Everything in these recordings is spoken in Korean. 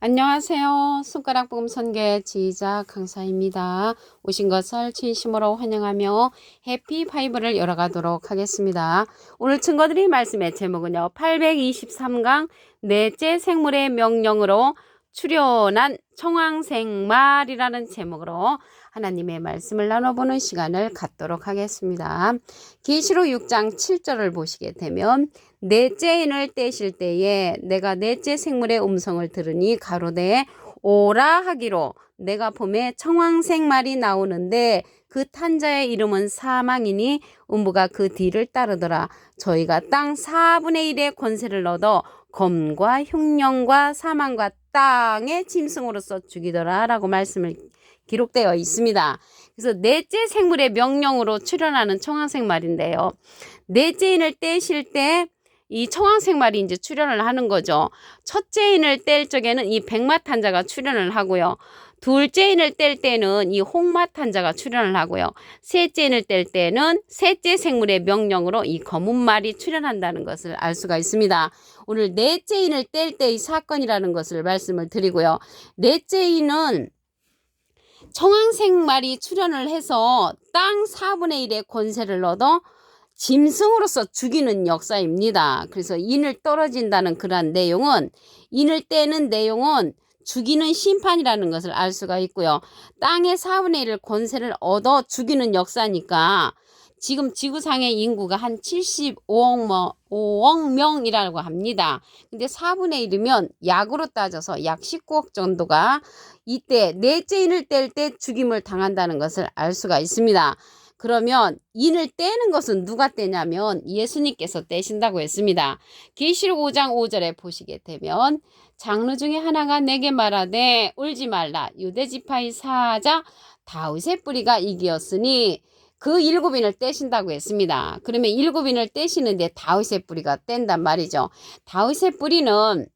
안녕하세요. 손가락 복음 선교의 지휘자 강사입니다. 오신 것을 진심으로 환영하며 해피 파이브를 열어가도록 하겠습니다. 오늘 증거드릴 말씀의 제목은요. 823강 넷째 생물의 명령으로 출현한 청왕생말이라는 제목으로 하나님의 말씀을 나눠보는 시간을 갖도록 하겠습니다. 계시록 6장 7절을 보시게 되면 넷째 인을 떼실 때에 내가 넷째 생물의 음성을 들으니 가로되 오라 하기로 내가 봄에 청왕생말이 나오는데 그 탄자의 이름은 사망이니 음부가 그 뒤를 따르더라. 저희가 땅 4분의 1의 권세를 얻어 검과 흉령과 사망과 땅의 짐승으로서 죽이더라 라고 말씀을 기록되어 있습니다. 그래서 넷째 생물의 명령으로 출현하는 청왕생말인데요. 넷째 인을 떼실 때 이 청왕생말이 이제 출현을 하는 거죠. 첫째 인을 뗄 적에는 이 백마탄자가 출현을 하고요. 둘째 인을 뗄 때는 이 홍마탄자가 출현을 하고요. 셋째 인을 뗄 때는 셋째 생물의 명령으로 이 검은 말이 출현한다는 것을 알 수가 있습니다. 오늘 넷째 인을 뗄 때의 사건이라는 것을 말씀을 드리고요. 넷째 인은 청왕생말이 출현을 해서 땅 4분의 1의 권세를 얻어 짐승으로서 죽이는 역사입니다. 그래서 인을 떨어진다는 그러한 내용은 인을 떼는 내용은 죽이는 심판이라는 것을 알 수가 있고요. 땅의 4분의 1을 권세를 얻어 죽이는 역사니까 지금 지구상의 인구가 한 75억 명이라고 합니다. 근데 4분의 1이면 약으로 따져서 약 19억 정도가 이때 넷째 인을 뗄 때 죽임을 당한다는 것을 알 수가 있습니다. 그러면 인을 떼는 것은 누가 떼냐면 예수님께서 떼신다고 했습니다. 계시록 5장 5절에 보시게 되면 장로 중에 하나가 내게 말하되 울지 말라 유대지파의 사자 다윗의 뿌리가 이기었으니 그 7인을 떼신다고 했습니다. 그러면 7인을 떼시는데 다윗의 뿌리가 뗀단 말이죠. 다윗의 뿌리는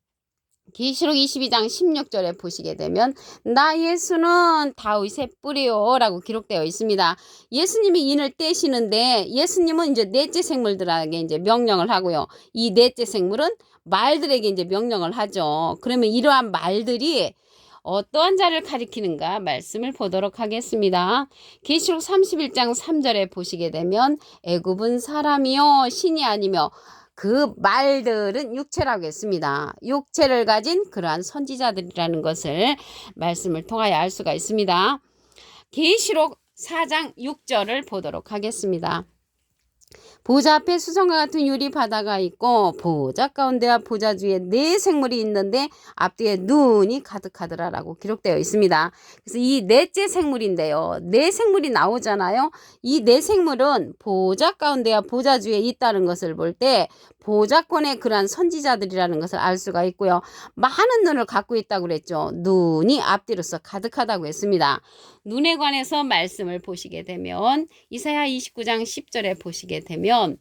계시록 22장 16절에 보시게 되면 나 예수는 다윗의 뿌리요 라고 기록되어 있습니다. 예수님이 인을 떼시는데 예수님은 이제 넷째 생물들에게 이제 명령을 하고요. 이 넷째 생물은 말들에게 이제 명령을 하죠. 그러면 이러한 말들이 어떠한 자를 가리키는가 말씀을 보도록 하겠습니다. 계시록 31장 3절에 보시게 되면 애굽은 사람이요 신이 아니며 그 말들은 육체라고 했습니다. 육체를 가진 그러한 선지자들이라는 것을 말씀을 통하여 알 수가 있습니다. 계시록 4장 6절을 보도록 하겠습니다. 보좌 앞에 수성과 같은 유리 바다가 있고 보좌 가운데와 보좌 주위에 네 생물이 있는데 앞뒤에 눈이 가득하더라라고 기록되어 있습니다. 그래서 이 넷째 생물인데요. 네 생물이 나오잖아요. 이 네 생물은 보좌 가운데와 보좌 주위에 있다는 것을 볼 때 보좌권의 그러한 선지자들이라는 것을 알 수가 있고요. 많은 눈을 갖고 있다고 그랬죠. 눈이 앞뒤로서 가득하다고 했습니다. 눈에 관해서 말씀을 보시게 되면 이사야 29장 10절에 보시게 되면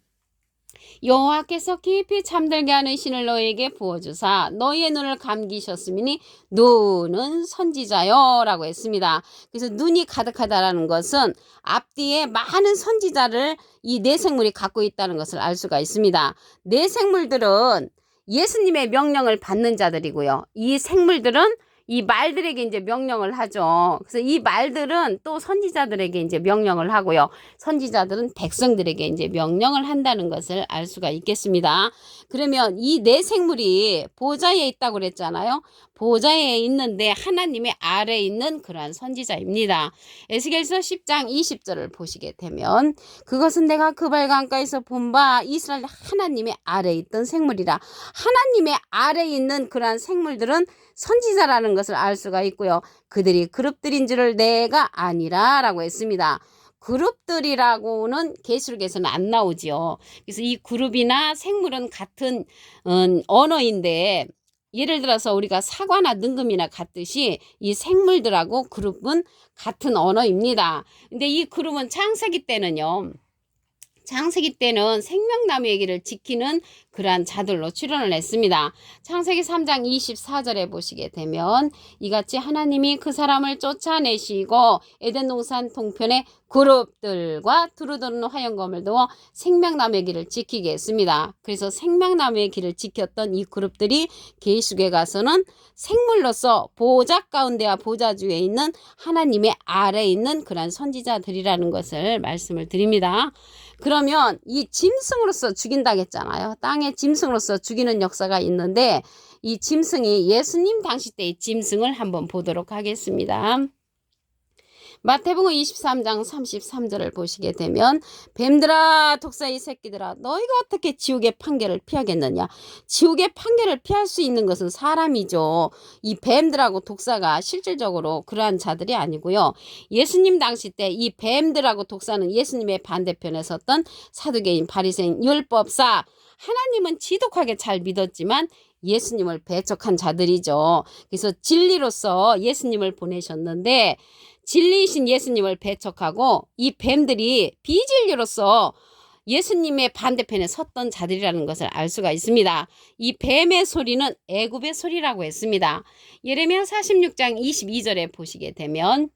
여호와께서 깊이 잠들게 하는 신을 너희에게 부어주사 너희의 눈을 감기셨으니 눈은 선지자요 라고 했습니다. 그래서 눈이 가득하다라는 것은 앞뒤에 많은 선지자를 이 네 생물이 갖고 있다는 것을 알 수가 있습니다. 네 생물들은 예수님의 명령을 받는 자들이고요. 이 생물들은 이 말들에게 이제 명령을 하죠. 그래서 이 말들은 또 선지자들에게 이제 명령을 하고요. 선지자들은 백성들에게 이제 명령을 한다는 것을 알 수가 있겠습니다. 그러면 이 네 생물이 보좌에 있다고 그랬잖아요. 보좌에 있는데 하나님의 아래에 있는 그러한 선지자입니다. 에스겔서 10장 20절을 보시게 되면 그것은 내가 그 발강가에서 본 바 이스라엘 하나님의 아래에 있던 생물이라. 하나님의 아래에 있는 그러한 생물들은 선지자라는 것을 알 수가 있고요. 그들이 그룹들인 줄을 내가 아니라 라고 했습니다. 그룹들이라고는 계시록에서는 안 나오지요. 그래서 이 그룹이나 생물은 같은 언어인데 예를 들어서 우리가 사과나 능금이나 같듯이 이 생물들하고 그룹은 같은 언어입니다. 근데 이 그룹은 창세기 때는 생명나무 얘기를 지키는 그러한 자들로 출현을 했습니다. 창세기 3장 24절에 보시게 되면 이같이 하나님이 그 사람을 쫓아내시고 에덴 동산 동편에 그룹들과 두루두루 화영검을 두어 생명나무의 길을 지키게 했습니다. 그래서 생명나무의 길을 지켰던 이 그룹들이 계시록에 가서는 생물로서 보좌 가운데와 보좌 주에 있는 하나님의 아래에 있는 그러한 선지자들이라는 것을 말씀을 드립니다. 그러면 이 짐승으로서 죽인다고 했잖아요. 땅의 짐승으로서 죽이는 역사가 있는데 이 짐승이 예수님 당시 때의 짐승을 한번 보도록 하겠습니다. 마태복음 23장 33절을 보시게 되면 뱀들아 독사의 새끼들아 너희가 어떻게 지옥의 판결을 피하겠느냐. 지옥의 판결을 피할 수 있는 것은 사람이죠. 이 뱀들하고 독사가 실질적으로 그러한 자들이 아니고요. 예수님 당시 때 이 뱀들하고 독사는 예수님의 반대편에 섰던 사두개인 바리새인 율법사, 하나님은 지독하게 잘 믿었지만 예수님을 배척한 자들이죠. 그래서 진리로서 예수님을 보내셨는데 진리이신 예수님을 배척하고 이 뱀들이 비진리로서 예수님의 반대편에 섰던 자들이라는 것을 알 수가 있습니다. 이 뱀의 소리는 애굽의 소리라고 했습니다. 예레미야 46장 22절에 보시게 되면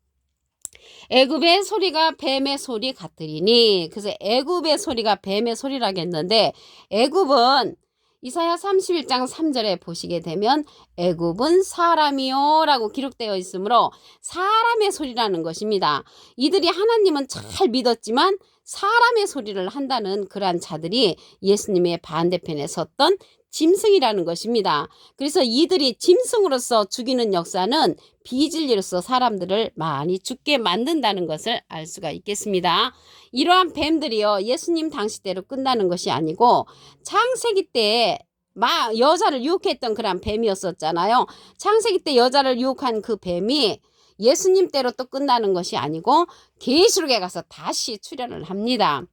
애굽의 소리가 뱀의 소리 같으리니, 그래서 애굽의 소리가 뱀의 소리라고 했는데 애굽은 이사야 31장 3절에 보시게 되면 애굽은 사람이요 라고 기록되어 있으므로 사람의 소리라는 것입니다. 이들이 하나님은 잘 믿었지만 사람의 소리를 한다는 그러한 자들이 예수님의 반대편에 섰던 짐승이라는 것입니다. 그래서 이들이 짐승으로서 죽이는 역사는 비진리로서 사람들을 많이 죽게 만든다는 것을 알 수가 있겠습니다. 이러한 뱀들이요 예수님 당시 때로 끝나는 것이 아니고 창세기 때 여자를 유혹했던 그런 뱀이었었잖아요. 창세기 때 여자를 유혹한 그 뱀이 예수님 때로 또 끝나는 것이 아니고 계시록에 가서 다시 출현을 합니다.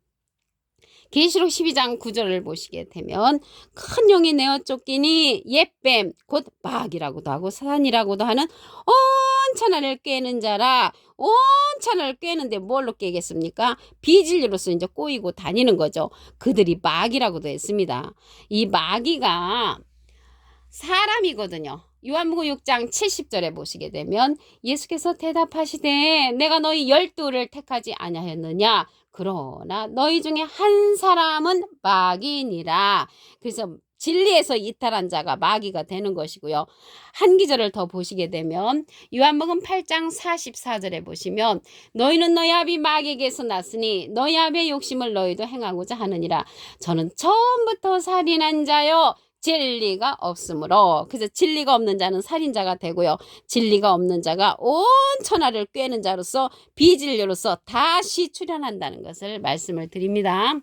계시록 12장 9절을 보시게 되면 큰 용이 내어 쫓기니 옛뱀 곧 마귀라고도 하고 사단이라고도 하는 온 천하를 꿰는 자라. 온 천하를 꿰는데 뭘로 꿰겠습니까? 비진리로서 이제 꼬이고 다니는 거죠. 그들이 마귀라고도 했습니다. 이 마귀가 사람이거든요. 요한복음 6장 70절에 보시게 되면 예수께서 대답하시되 내가 너희 12를 택하지 아니하였느냐. 그러나 너희 중에 한 사람은 마귀니라. 그래서 진리에서 이탈한 자가 마귀가 되는 것이고요. 한 기절을 더 보시게 되면 요한복음 8장 44절에 보시면 너희는 너희 아비 마귀에게서 났으니 너희 아비의 욕심을 너희도 행하고자 하느니라. 저는 처음부터 살인한 자요 진리가 없으므로. 그래서 진리가 없는 자는 살인자가 되고요. 진리가 없는 자가 온 천하를 꿰는 자로서 비진리로서 다시 출현한다는 것을 말씀을 드립니다.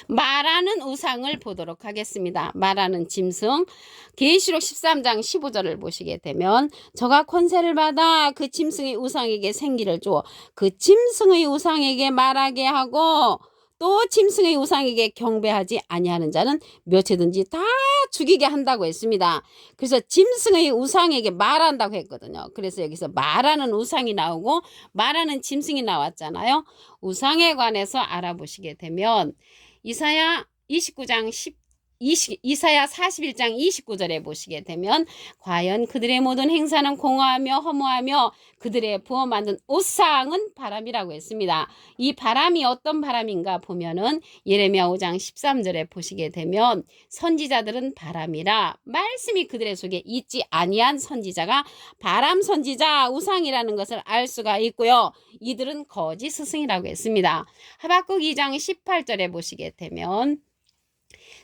말하는 우상을 보도록 하겠습니다. 말하는 짐승 계시록 13장 15절을 보시게 되면 저가 권세를 받아 그 짐승의 우상에게 생기를 주어 그 짐승의 우상에게 말하게 하고 또 짐승의 우상에게 경배하지 아니하는 자는 몇이든지 다 죽이게 한다고 했습니다. 그래서 짐승의 우상에게 말한다고 했거든요. 그래서 여기서 말하는 우상이 나오고 말하는 짐승이 나왔잖아요. 우상에 관해서 알아보시게 되면 이사야 41장 29절에 보시게 되면 과연 그들의 모든 행사는 공허하며 허무하며 그들의 부어 만든 우상은 바람이라고 했습니다. 이 바람이 어떤 바람인가 보면은 예레미야 5장 13절에 보시게 되면 선지자들은 바람이라 말씀이 그들의 속에 있지 아니한 선지자가 바람 선지자 우상이라는 것을 알 수가 있고요. 이들은 거짓 스승이라고 했습니다. 하박국 2장 18절에 보시게 되면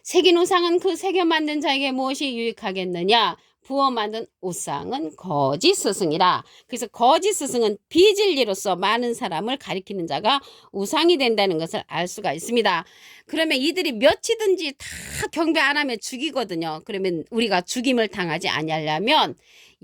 새긴 우상은 그 새겨 만든 자에게 무엇이 유익하겠느냐. 부어 만든 우상은 거짓 스승이라. 그래서 거짓 스승은 비진리로서 많은 사람을 가리키는 자가 우상이 된다는 것을 알 수가 있습니다. 그러면 이들이 몇이든지 다 경배 안 하면 죽이거든요. 그러면 우리가 죽임을 당하지 아니하려면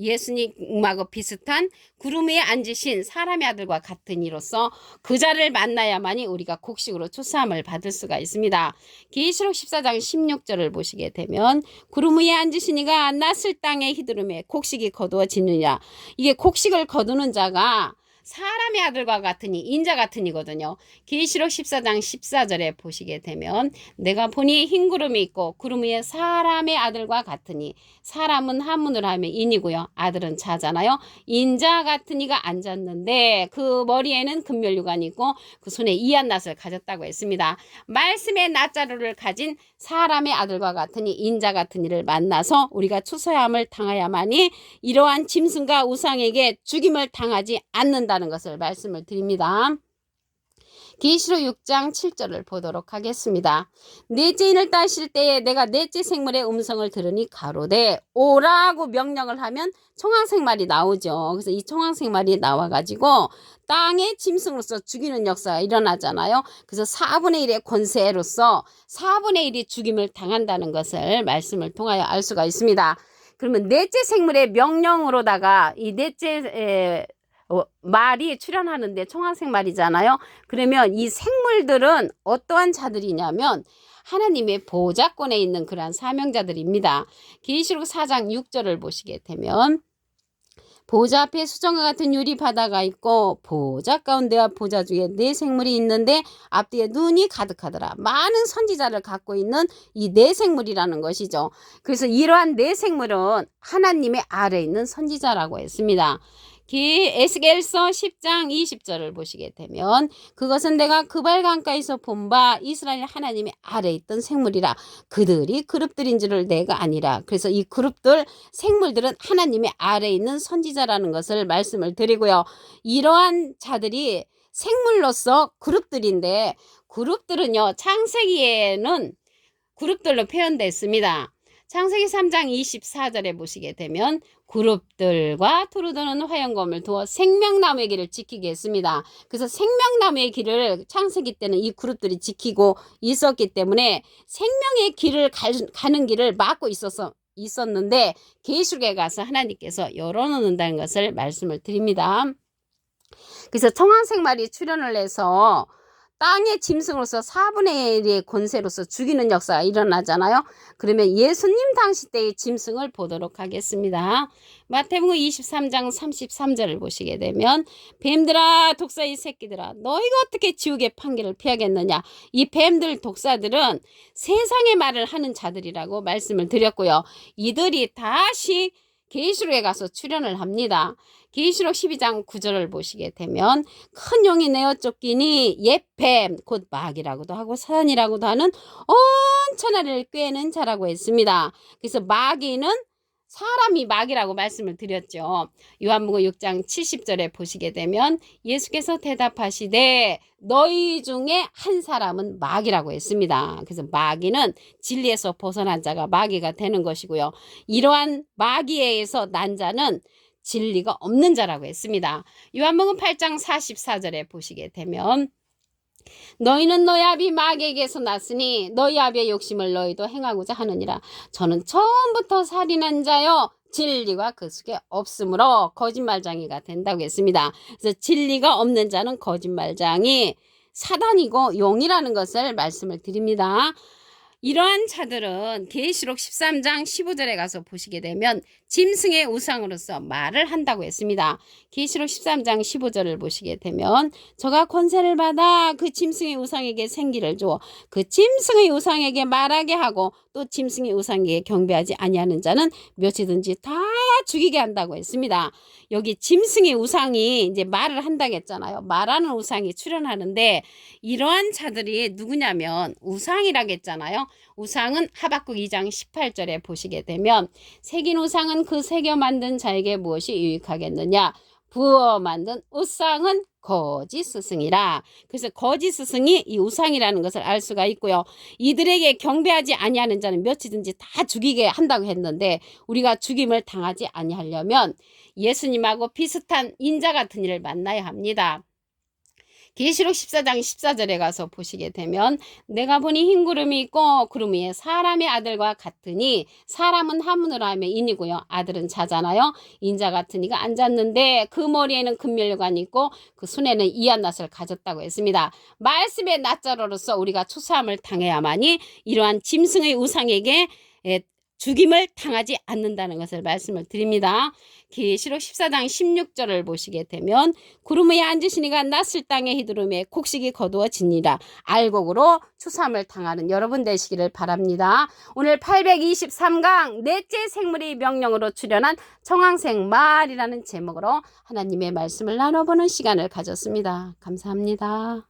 예수님하고 비슷한 구름 위에 앉으신 사람의 아들과 같은 이로서 그 자를 만나야만이 우리가 곡식으로 추수함을 받을 수가 있습니다. 계시록 14장 16절을 보시게 되면 구름 위에 앉으신 이가 낯을 땅에 휘두르매 곡식이 거두어지느니라. 이게 곡식을 거두는 자가 사람의 아들과 같으니 인자 같으니거든요. 계시록 14장 14절에 보시게 되면 내가 보니 흰 구름이 있고 구름 위에 사람의 아들과 같으니 사람은 한문으로 하면 인이고요. 아들은 자잖아요. 인자 같은 이가 앉았는데 그 머리에는 금면류관이 있고 그 손에 이한 낫을 가졌다고 했습니다. 말씀의 낫자루를 가진 사람의 아들과 같으니 인자 같은 이를 만나서 우리가 추수함을 당하야만이 이러한 짐승과 우상에게 죽임을 당하지 않는다는 것을 말씀을 드립니다. 계시록 6장 7절을 보도록 하겠습니다. 넷째 인을 따실 때에 내가 넷째 생물의 음성을 들으니 가로되 오라고 명령을 하면 청황생말이 나오죠. 그래서 이 청황생말이 나와가지고 땅의 짐승으로서 죽이는 역사가 일어나잖아요. 그래서 4분의 1의 권세로서 4분의 1이 죽임을 당한다는 것을 말씀을 통하여 알 수가 있습니다. 그러면 넷째 생물의 명령으로다가 이 넷째 말이 출현하는데 청황생 말이잖아요. 그러면 이 생물들은 어떠한 자들이냐면 하나님의 보좌권에 있는 그러한 사명자들입니다. 계시록 4장 6절을 보시게 되면 보좌 앞에 수정과 같은 유리 바다가 있고 보좌 가운데와 보좌 중에 네 생물이 있는데 앞뒤에 눈이 가득하더라. 많은 선지자를 갖고 있는 이 네 생물이라는 것이죠. 그래서 이러한 네 생물은 하나님의 아래에 있는 선지자라고 했습니다. 에스겔서 10장 20절을 보시게 되면 그것은 내가 그발 강가에서 본 바 이스라엘 하나님의 아래에 있던 생물이라 그들이 그룹들인 줄을 내가 아니라. 그래서 이 그룹들 생물들은 하나님의 아래에 있는 선지자라는 것을 말씀을 드리고요. 이러한 자들이 생물로서 그룹들인데 그룹들은요 창세기에는 그룹들로 표현됐습니다. 창세기 3장 24절에 보시게 되면 그룹들과 두루도는 화영검을 두어 생명나무의 길을 지키게 했습니다. 그래서 생명나무의 길을 창세기 때는 이 그룹들이 지키고 있었기 때문에 생명의 길을 가는 길을 막고 있었는데 계시록에 가서 하나님께서 열어놓는다는 것을 말씀을 드립니다. 그래서 청황생말이 출현을 해서 땅의 짐승으로서 4분의 1의 권세로서 죽이는 역사가 일어나잖아요. 그러면 예수님 당시 때의 짐승을 보도록 하겠습니다. 마태복음 23장 33절을 보시게 되면 뱀들아 독사의 새끼들아 너희가 어떻게 지옥의 판결을 피하겠느냐. 이 뱀들 독사들은 세상의 말을 하는 자들이라고 말씀을 드렸고요. 이들이 다시 계시록에 가서 출현을 합니다. 계시록 12장 9절을 보시게 되면 큰 용이 내어 쫓기니 옛뱀 곧 마귀라고도 하고 사단이라고도 하는 온 천하를 꿰는 자라고 했습니다. 그래서 마귀는 사람이 마귀라고 말씀을 드렸죠. 요한복음 6장 70절에 보시게 되면 예수께서 대답하시되 너희 중에 한 사람은 마귀라고 했습니다. 그래서 마귀는 진리에서 벗어난 자가 마귀가 되는 것이고요. 이러한 마귀에 의해서 난 자는 진리가 없는 자라고 했습니다. 요한복음 8장 44절에 보시게 되면 너희는 너희 아비 마귀에게서 났으니 너희 아비의 욕심을 너희도 행하고자 하느니라. 저는 처음부터 살인한 자요 진리가 그 속에 없으므로 거짓말장이가 된다고 했습니다. 그래서 진리가 없는 자는 거짓말장이 사단이고 용이라는 것을 말씀을 드립니다. 이러한 자들은 계시록 13장 15절에 가서 보시게 되면 짐승의 우상으로서 말을 한다고 했습니다. 계시록 13장 15절을 보시게 되면 저가 권세를 받아 그 짐승의 우상에게 생기를 주어 그 짐승의 우상에게 말하게 하고 또 짐승의 우상에게 경배하지 아니하는 자는 몇이든지 다 죽이게 한다고 했습니다. 여기 짐승의 우상이 이제 말을 한다고 했잖아요. 말하는 우상이 출현하는데 이러한 자들이 누구냐면 우상이라고 했잖아요. 우상은 하박국 2장 18절에 보시게 되면 새긴 우상은 그 새겨 만든 자에게 무엇이 유익하겠느냐. 부어 만든 우상은 거짓 스승이라. 그래서 거짓 스승이 이 우상이라는 것을 알 수가 있고요. 이들에게 경배하지 아니하는 자는 몇이든지 다 죽이게 한다고 했는데 우리가 죽임을 당하지 아니하려면 예수님하고 비슷한 인자 같은 이를 만나야 합니다. 계시록 14장 14절에 가서 보시게 되면 내가 보니 흰 구름이 있고 구름 위에 사람의 아들과 같으니 사람은 한문으로 하면 인이고요. 아들은 자잖아요. 인자 같은 이가 앉았는데 그 머리에는 금면류관이 있고 그 손에는 이한 낫을 가졌다고 했습니다. 말씀의 낫자로로서 우리가 추수함을 당해야만이 이러한 짐승의 우상에게 죽임을 당하지 않는다는 것을 말씀을 드립니다. 계시록 14장 16절을 보시게 되면 구름 위에 앉으시니가 낯을 땅에 휘두르매 곡식이 거두어지니라. 알곡으로 추수함을 당하는 여러분 되시기를 바랍니다. 오늘 823강 넷째 생물이 명령으로 출현한 청황색 말이라는 제목으로 하나님의 말씀을 나눠보는 시간을 가졌습니다. 감사합니다.